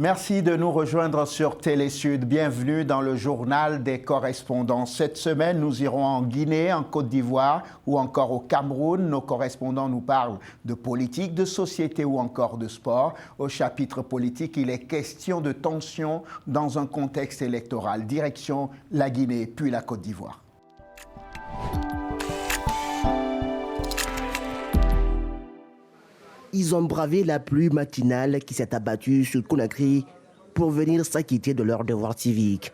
Merci de nous rejoindre sur Télésud. Bienvenue dans le journal des correspondants. Cette semaine, nous irons en Guinée, en Côte d'Ivoire ou encore au Cameroun. Nos correspondants nous parlent de politique, de société ou encore de sport. Au chapitre politique, il est question de tension dans un contexte électoral. Direction la Guinée, puis la Côte d'Ivoire. Ils ont bravé la pluie matinale qui s'est abattue sur Conakry pour venir s'acquitter de leurs devoirs civiques.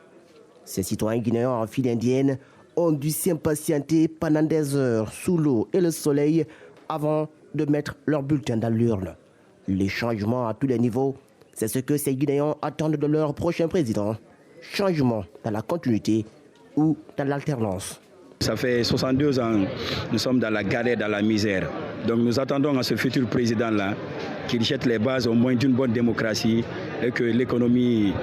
Ces citoyens guinéens en file indienne ont dû s'impatienter pendant des heures sous l'eau et le soleil avant de mettre leur bulletin dans l'urne. Les changements à tous les niveaux, c'est ce que ces Guinéens attendent de leur prochain président. Changement dans la continuité ou dans l'alternance. Ça fait 62 ans, nous sommes dans la galère, dans la misère. Donc nous attendons à ce futur président-là qu'il jette les bases au moins d'une bonne démocratie et que l'économie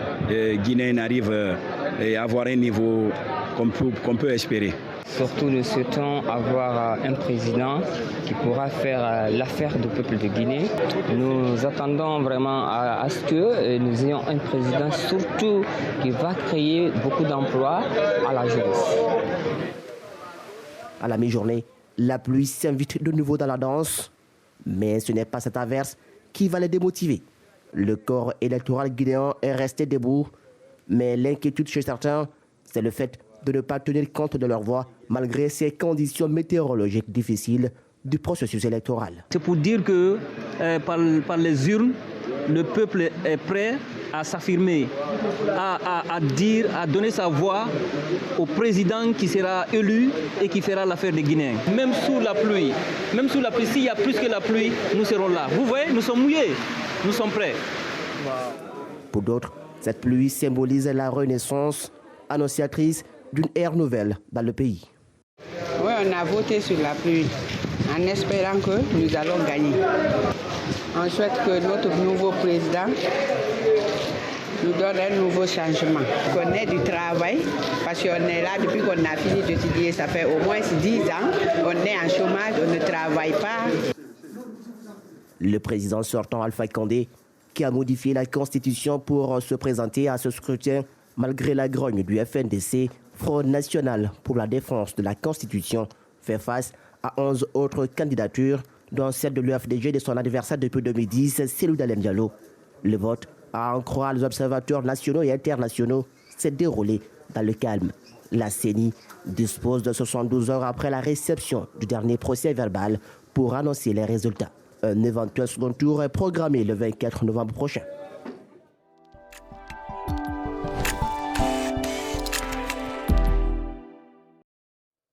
guinéenne arrive à avoir un niveau qu'on peut espérer. Surtout, nous souhaitons avoir un président qui pourra faire l'affaire du peuple de Guinée. Nous attendons vraiment à ce que nous ayons un président surtout qui va créer beaucoup d'emplois à la jeunesse. À la mi-journée, la pluie s'invite de nouveau dans la danse, mais ce n'est pas cette averse qui va les démotiver. Le corps électoral guinéen est resté debout, mais l'inquiétude chez certains, c'est le fait de ne pas tenir compte de leur voix malgré ces conditions météorologiques difficiles du processus électoral. C'est pour dire que par les urnes, le peuple est prêt à s'affirmer, à donner sa voix au président qui sera élu et qui fera l'affaire des Guinéens. Même sous la pluie, s'il y a plus que la pluie, nous serons là. Vous voyez, nous sommes mouillés, nous sommes prêts. Pour d'autres, cette pluie symbolise la renaissance annonciatrice d'une ère nouvelle dans le pays. Oui, on a voté sur la pluie en espérant que nous allons gagner. On souhaite que notre nouveau président nous donne un nouveau changement. Qu'on ait du travail, parce qu'on est là depuis qu'on a fini d'étudier, ça fait au moins 10 ans, on est en chômage, on ne travaille pas. Le président sortant Alpha Condé, qui a modifié la Constitution pour se présenter à ce scrutin, malgré la grogne du FNDC, Front National pour la défense de la Constitution, fait face à 11 autres candidatures, dont celle de l'UFDG de son adversaire depuis 2010, Cellou Dalein Diallo. Le vote, à en croire les observateurs nationaux et internationaux, s'est déroulé dans le calme. La CENI dispose de 72 heures après la réception du dernier procès verbal pour annoncer les résultats. Un éventuel second tour est programmé le 24 novembre prochain.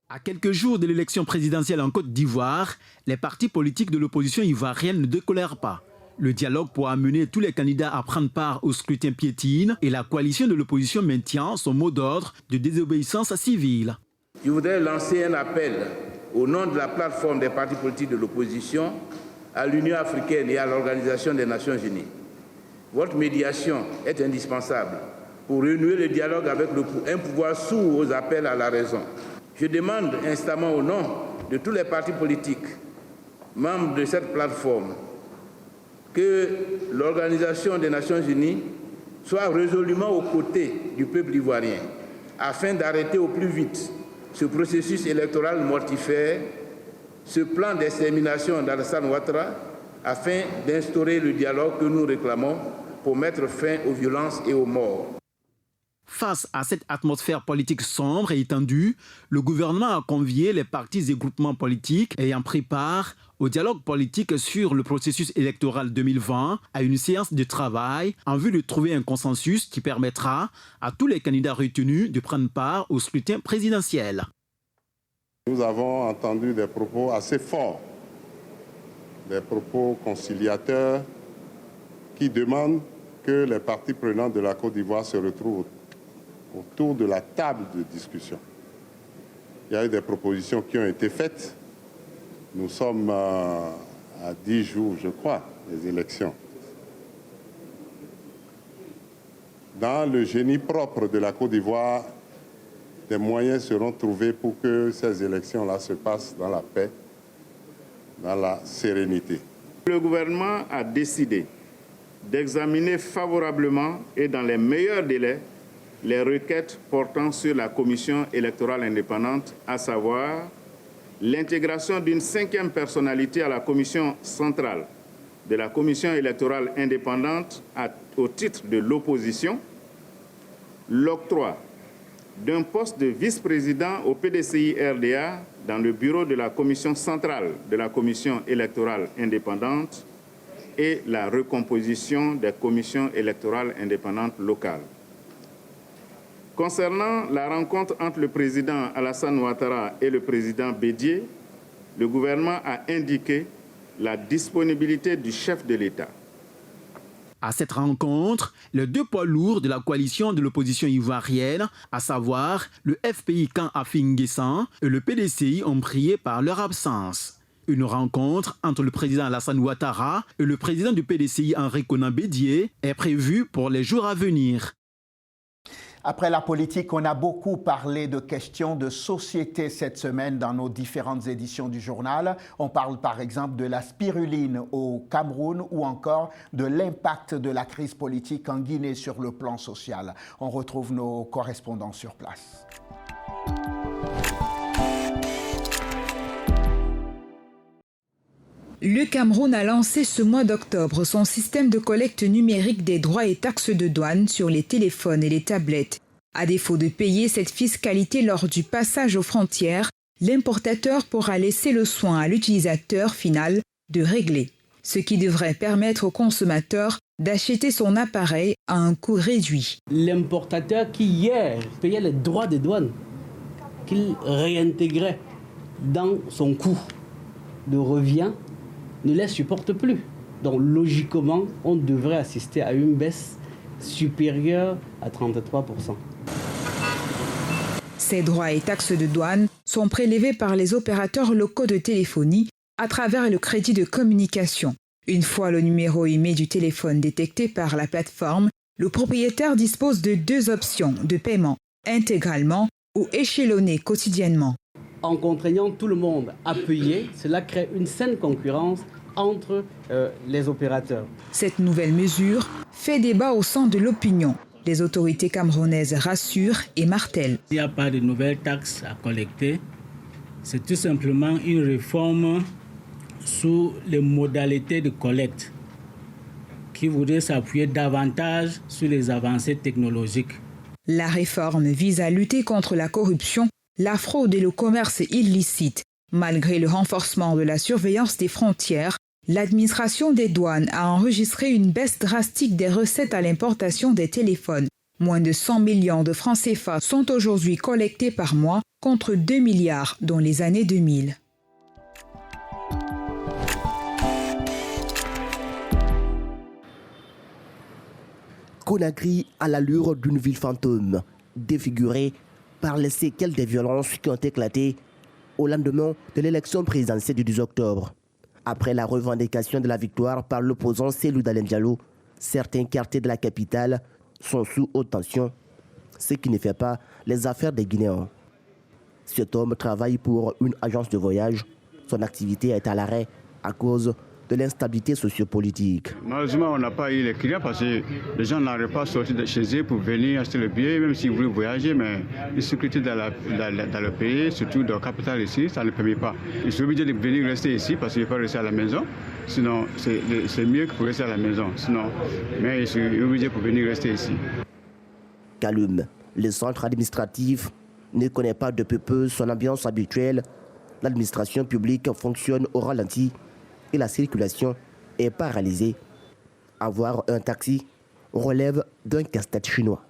À quelques jours de l'élection présidentielle en Côte d'Ivoire, les partis politiques de l'opposition ivoirienne ne décolèrent pas. Le dialogue pour amener tous les candidats à prendre part au scrutin piétine et la coalition de l'opposition maintient son mot d'ordre de désobéissance civile. Je voudrais lancer un appel au nom de la plateforme des partis politiques de l'opposition à l'Union africaine et à l'Organisation des Nations Unies. Votre médiation est indispensable pour renouer le dialogue avec un pouvoir sourd aux appels à la raison. Je demande instamment au nom de tous les partis politiques membres de cette plateforme que l'Organisation des Nations Unies soit résolument aux côtés du peuple ivoirien afin d'arrêter au plus vite ce processus électoral mortifère, ce plan d'extermination d'Alassane Ouattara, afin d'instaurer le dialogue que nous réclamons pour mettre fin aux violences et aux morts. Face à cette atmosphère politique sombre et étendue, le gouvernement a convié les partis et groupements politiques ayant pris part au dialogue politique sur le processus électoral 2020 à une séance de travail en vue de trouver un consensus qui permettra à tous les candidats retenus de prendre part au scrutin présidentiel. Nous avons entendu des propos assez forts, des propos conciliateurs qui demandent que les parties prenantes de la Côte d'Ivoire se retrouvent autour de la table de discussion. Il y a eu des propositions qui ont été faites. Nous sommes à 10 jours, je crois, des élections. Dans le génie propre de la Côte d'Ivoire, des moyens seront trouvés pour que ces élections-là se passent dans la paix, dans la sérénité. Le gouvernement a décidé d'examiner favorablement et dans les meilleurs délais les requêtes portant sur la commission électorale indépendante, à savoir l'intégration d'une 5e personnalité à la commission centrale de la commission électorale indépendante au titre de l'opposition, l'octroi d'un poste de vice-président au PDCI-RDA dans le bureau de la commission centrale de la commission électorale indépendante et la recomposition des commissions électorales indépendantes locales. Concernant la rencontre entre le président Alassane Ouattara et le président Bédié, le gouvernement a indiqué la disponibilité du chef de l'État. À cette rencontre, les deux poids lourds de la coalition de l'opposition ivoirienne, à savoir le FPI Camp Affi-N'Guessan et le PDCI, ont brillé par leur absence. Une rencontre entre le président Alassane Ouattara et le président du PDCI Henri Konan Bédié est prévue pour les jours à venir. Après la politique, on a beaucoup parlé de questions de société cette semaine dans nos différentes éditions du journal. On parle par exemple de la spiruline au Cameroun ou encore de l'impact de la crise politique en Guinée sur le plan social. On retrouve nos correspondants sur place. Le Cameroun a lancé ce mois d'octobre son système de collecte numérique des droits et taxes de douane sur les téléphones et les tablettes. À défaut de payer cette fiscalité lors du passage aux frontières, l'importateur pourra laisser le soin à l'utilisateur final de régler, ce qui devrait permettre au consommateur d'acheter son appareil à un coût réduit. L'importateur qui hier payait les droits de douane, qu'il réintégrait dans son coût de revient, ne les supporte plus. Donc logiquement, on devrait assister à une baisse supérieure à 33%. Ces droits et taxes de douane sont prélevés par les opérateurs locaux de téléphonie à travers le crédit de communication. Une fois le numéro IMEI du téléphone détecté par la plateforme, le propriétaire dispose de 2 options de paiement, intégralement ou échelonné quotidiennement. En contraignant tout le monde à payer, cela crée une saine concurrence entre les opérateurs. Cette nouvelle mesure fait débat au sein de l'opinion. Les autorités camerounaises rassurent et martèlent. Il n'y a pas de nouvelles taxes à collecter. C'est tout simplement une réforme sous les modalités de collecte qui voudrait s'appuyer davantage sur les avancées technologiques. La réforme vise à lutter contre la corruption, la fraude et le commerce illicite. Malgré le renforcement de la surveillance des frontières, l'administration des douanes a enregistré une baisse drastique des recettes à l'importation des téléphones. Moins de 100 millions de francs CFA sont aujourd'hui collectés par mois contre 2 milliards dans les années 2000. Conakry à l'allure d'une ville fantôme, défigurée par les séquelles des violences qui ont éclaté au lendemain de l'élection présidentielle du 10 octobre. Après la revendication de la victoire par l'opposant Cellou Dalein Diallo, certains quartiers de la capitale sont sous haute tension, ce qui ne fait pas les affaires des Guinéens. Cet homme travaille pour une agence de voyage. Son activité est à l'arrêt à cause de l'instabilité sociopolitique. Malheureusement, on n'a pas eu les clients parce que les gens n'arrivent pas à sortir de chez eux pour venir acheter le billet, même s'ils voulaient voyager, mais l'insécurité dans le pays, surtout dans la capitale ici, ça ne permet pas. Ils sont obligés de venir rester ici parce qu'ils ne peuvent pas rester à la maison. Sinon, c'est mieux que pour rester à la maison. Sinon, mais ils sont obligés pour venir rester ici. Kaloum, le centre administratif, ne connaît pas depuis peu son ambiance habituelle. L'administration publique fonctionne au ralenti et la circulation est paralysée. Avoir un taxi relève d'un casse-tête chinois.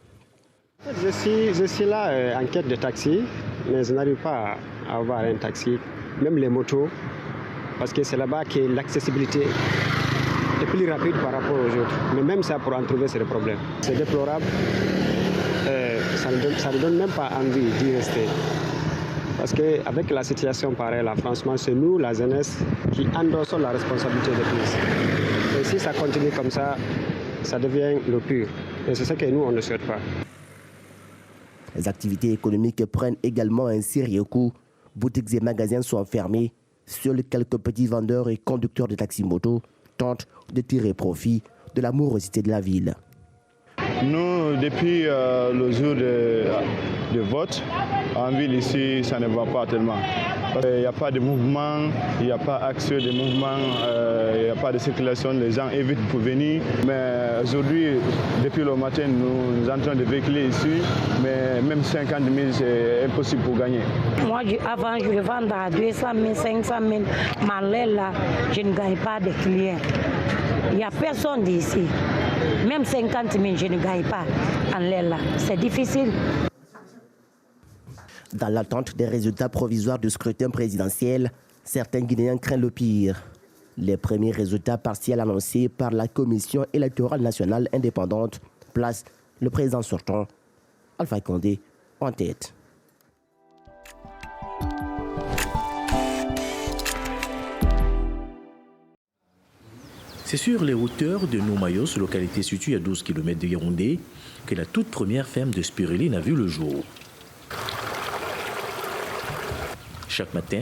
Je suis là en quête de taxi, mais je n'arrive pas à avoir un taxi, même les motos, parce que c'est là-bas que l'accessibilité est plus rapide par rapport aux autres. Mais même ça, pour en trouver, c'est le problème. C'est déplorable. Ça ne donne même pas envie d'y rester. Parce qu'avec la situation pareille, là, franchement, c'est nous, la jeunesse, qui endossons la responsabilité de plus. Et si ça continue comme ça, ça devient le pur. Et c'est ce que nous, on ne souhaite pas. Les activités économiques prennent également un sérieux coup. Boutiques et magasins sont fermés. Seuls quelques petits vendeurs et conducteurs de taxi-moto tentent de tirer profit de la morosité de la ville. Nous, depuis le jour de vote, en ville ici, ça ne va pas tellement. Il n'y a pas de mouvement, il n'y a pas accès de mouvement, il n'y a pas de circulation, les gens évitent pour venir. Mais aujourd'hui, depuis le matin, nous entrons de véhiculer ici, mais même 50 000, c'est impossible pour gagner. Moi, avant, je le vendais à 200 000, 500 000. Mais là, je ne gagne pas de clients. Il n'y a personne d'ici. Même 50 000, je ne gagne pas en l'air. C'est difficile. Dans l'attente des résultats provisoires du scrutin présidentiel, certains Guinéens craignent le pire. Les premiers résultats partiels annoncés par la Commission électorale nationale indépendante placent le président sortant, Alpha Condé, en tête. C'est sur les hauteurs de Noumayos, localité située à 12 km de Yaoundé, que la toute première ferme de spiruline a vu le jour. Chaque matin,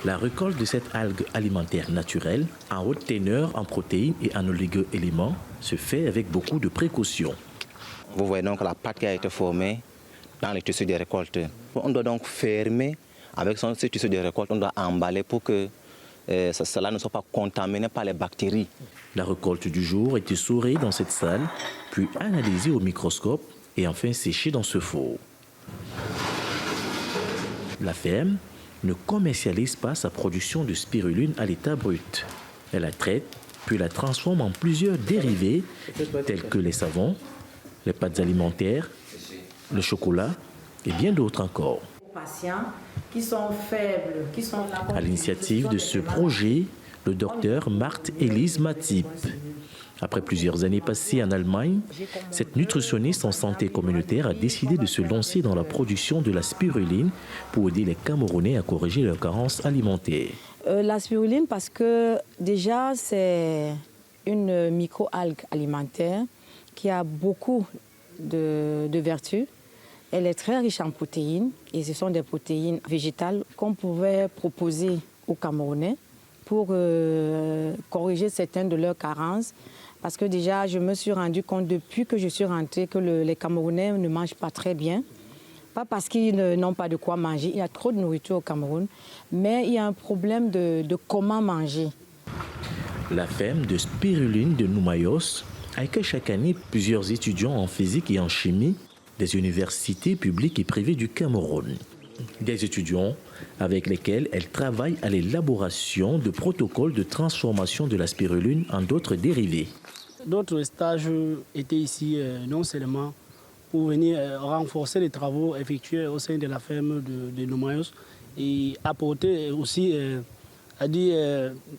la récolte de cette algue alimentaire naturelle, en haute teneur en protéines et en oligo-éléments, se fait avec beaucoup de précautions. Vous voyez donc la pâte qui a été formée dans les tissus de récolte. On doit donc fermer avec ce tissu de récolte, on doit emballer pour que cela ne soit pas contaminé par les bactéries. La récolte du jour est essorée dans cette salle, puis analysée au microscope et enfin séchée dans ce four. La ferme ne commercialise pas sa production de spiruline à l'état brut. Elle la traite, puis la transforme en plusieurs dérivés tels que les savons, les pâtes alimentaires, le chocolat et bien d'autres encore. Patients qui sont faibles, qui sont là. À l'initiative de ce projet, le docteur Marthe-Élise Matip. Après plusieurs années passées en Allemagne, cette nutritionniste en santé communautaire a décidé de se lancer dans la production de la spiruline pour aider les Camerounais à corriger leurs carences alimentaires. La spiruline, parce que déjà c'est une micro-algue alimentaire qui a beaucoup de vertus. Elle est très riche en protéines et ce sont des protéines végétales qu'on pouvait proposer aux Camerounais pour corriger certaines de leurs carences. Parce que déjà, je me suis rendu compte depuis que je suis rentrée que les Camerounais ne mangent pas très bien. Pas parce qu'ils n'ont pas de quoi manger, il y a trop de nourriture au Cameroun, mais il y a un problème de comment manger. La ferme de spiruline de Noumayos accueille chaque année plusieurs étudiants en physique et en chimie des universités publiques et privées du Cameroun. Des étudiants avec lesquels elle travaille à l'élaboration de protocoles de transformation de la spiruline en d'autres dérivés. D'autres stages étaient ici non seulement pour venir renforcer les travaux effectués au sein de la ferme de Noumayos et apporter aussi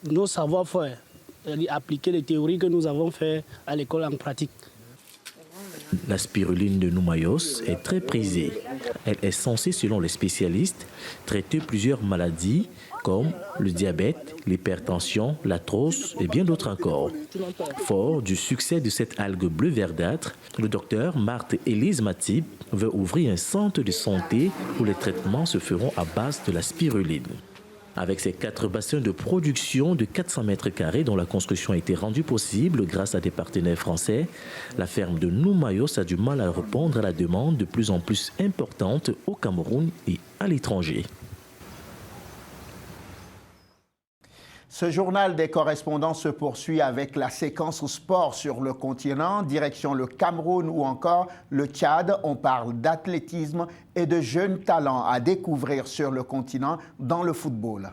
nos savoir-faire, appliquer les théories que nous avons faites à l'école en pratique. La spiruline de Noumayos est très prisée. Elle est censée, selon les spécialistes, traiter plusieurs maladies comme le diabète, l'hypertension, l'arthrose et bien d'autres encore. Fort du succès de cette algue bleu verdâtre, le docteur Marthe-Élise Matip veut ouvrir un centre de santé où les traitements se feront à base de la spiruline. Avec ses 4 bassins de production de 400 mètres carrés dont la construction a été rendue possible grâce à des partenaires français, la ferme de Noumayos a du mal à répondre à la demande de plus en plus importante au Cameroun et à l'étranger. Ce journal des correspondants se poursuit avec la séquence sport sur le continent, direction le Cameroun ou encore le Tchad. On parle d'athlétisme et de jeunes talents à découvrir sur le continent dans le football.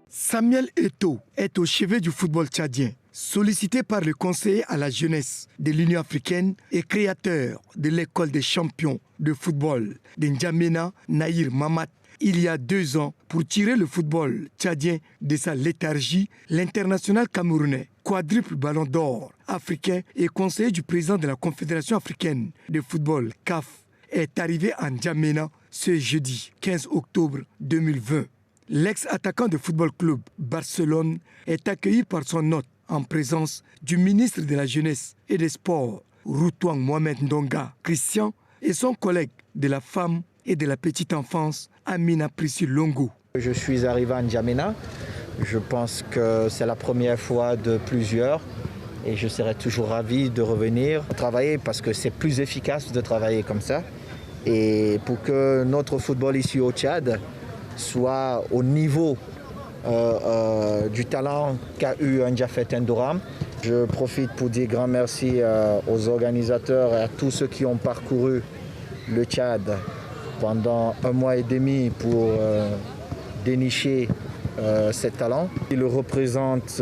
Samuel Eto'o est au chevet du football tchadien. Sollicité par le conseiller à la jeunesse de l'Union africaine et créateur de l'école des champions de football de N'Djamena, Nahir Mamat, il y a 2 ans, pour tirer le football tchadien de sa léthargie, l'international camerounais, quadruple ballon d'or africain et conseiller du président de la Confédération africaine de football, CAF, est arrivé à N'Djamena ce jeudi 15 octobre 2020. L'ex-attaquant de Football Club Barcelone est accueilli par son hôte en présence du ministre de la Jeunesse et des Sports, Routouang Mohamed Ndonga Christian, et son collègue de la femme et de la petite enfance, Amina Priscille Longo. Je suis arrivé à N'Djamena Je pense que c'est la première fois de plusieurs et je serai toujours ravi de revenir travailler parce que c'est plus efficace de travailler comme ça. Et pour que notre football ici au Tchad soit au niveau du talent qu'a eu Ndiaffé Tendoram. Je profite pour dire grand merci aux organisateurs et à tous ceux qui ont parcouru le Tchad pendant 1 mois et demi pour dénicher ces talents. Il représente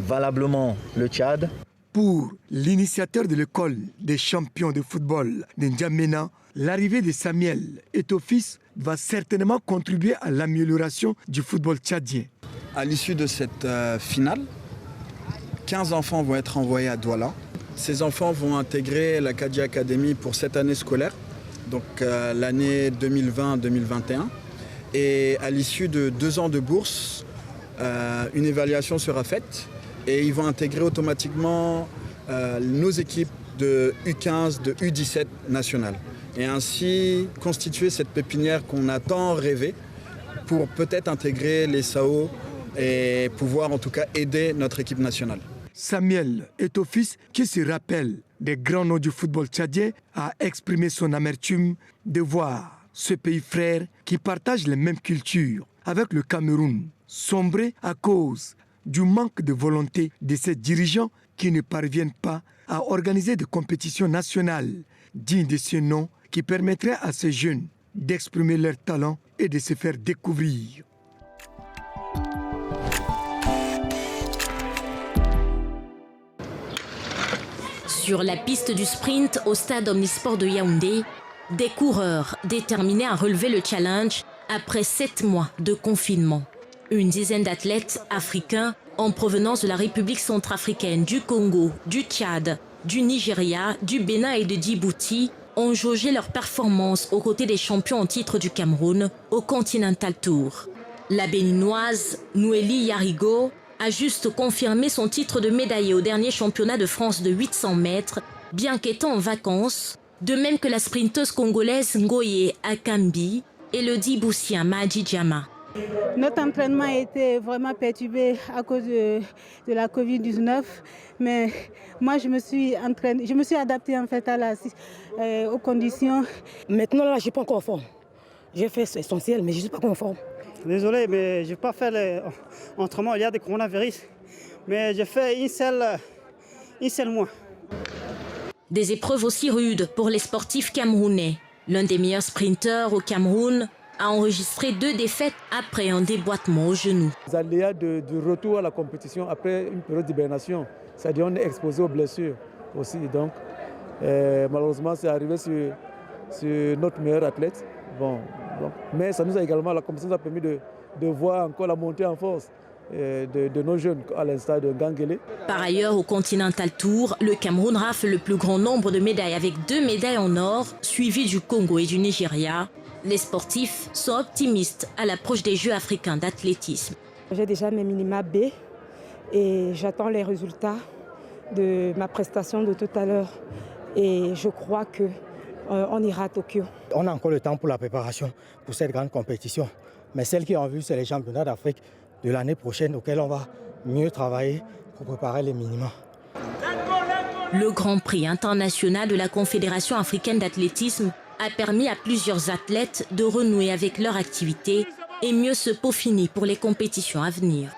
valablement le Tchad. Pour l'initiateur de l'école des champions de football de N'Djamena, l'arrivée de Samuel Eto'o-Fils va certainement contribuer à l'amélioration du football tchadien. À l'issue de cette finale, 15 enfants vont être envoyés à Douala. Ces enfants vont intégrer la Kadji Academy pour cette année scolaire, donc l'année 2020-2021. Et à l'issue de 2 ans de bourse, une évaluation sera faite et ils vont intégrer automatiquement nos équipes de U15, de U17 nationales. Et ainsi constituer cette pépinière qu'on a tant rêvé pour peut-être intégrer les SAO et pouvoir en tout cas aider notre équipe nationale. Samuel Eto'o-Fils, qui se rappelle des grands noms du football tchadien, a exprimé son amertume de voir ce pays frère qui partage les mêmes cultures avec le Cameroun sombrer à cause du manque de volonté de ses dirigeants qui ne parviennent pas à organiser des compétitions nationales dignes de ce nom qui permettraient à ces jeunes d'exprimer leur talent et de se faire découvrir. Sur la piste du sprint au stade Omnisport de Yaoundé, des coureurs déterminés à relever le challenge après 7 mois de confinement. Une dizaine d'athlètes africains en provenance de la République centrafricaine, du Congo, du Tchad, du Nigeria, du Bénin et de Djibouti ont jaugé leur performance aux côtés des champions en titre du Cameroun au Continental Tour. La béninoise Noélie Yarigo a juste confirmé son titre de médaillée au dernier championnat de France de 800 mètres, bien qu'étant en vacances, de même que la sprinteuse congolaise Ngoye Akambi et le Djiboutien Maji Diama. Notre entraînement a été vraiment perturbé à cause de la Covid-19, mais moi je me suis adaptée en fait aux conditions. Maintenant là, je ne suis pas encore en forme. J'ai fait l'essentiel, mais je ne suis pas encore en forme. Désolé, mais je n'ai pas fait l'entraînement, il y a des coronavirus, mais j'ai fait une seule mois. Des épreuves aussi rudes pour les sportifs camerounais. L'un des meilleurs sprinteurs au Cameroun a enregistré 2 défaites après un déboîtement au genou. Les aléas du retour à la compétition après une période d'hibernation, c'est-à-dire on est exposé aux blessures aussi. Donc, malheureusement, c'est arrivé sur notre meilleur athlète. Mais ça nous a également, la compétition nous a permis de voir encore la montée en force de nos jeunes, à l'instar de Gangele. Par ailleurs, au Continental Tour, le Cameroun rafle le plus grand nombre de médailles avec 2 médailles en or, suivies du Congo et du Nigeria. Les sportifs sont optimistes à l'approche des Jeux africains d'athlétisme. J'ai déjà mes minima B et j'attends les résultats de ma prestation de tout à l'heure. Et je crois qu'on ira à Tokyo. On a encore le temps pour la préparation pour cette grande compétition. Mais celle qui est en vue, c'est les championnats d'Afrique de l'année prochaine auxquels on va mieux travailler pour préparer les minima. Le Grand Prix international de la Confédération africaine d'athlétisme a permis à plusieurs athlètes de renouer avec leur activité et mieux se peaufiner pour les compétitions à venir.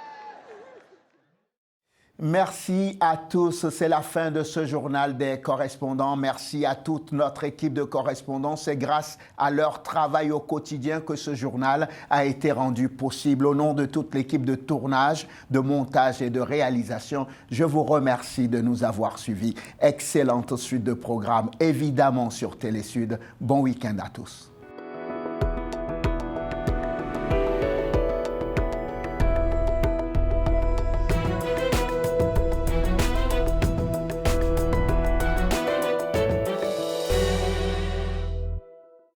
Merci à tous. C'est la fin de ce journal des correspondants. Merci à toute notre équipe de correspondants. C'est grâce à leur travail au quotidien que ce journal a été rendu possible. Au nom de toute l'équipe de tournage, de montage et de réalisation, je vous remercie de nous avoir suivis. Excellente suite de programmes, évidemment sur Télé Sud. Bon week-end à tous.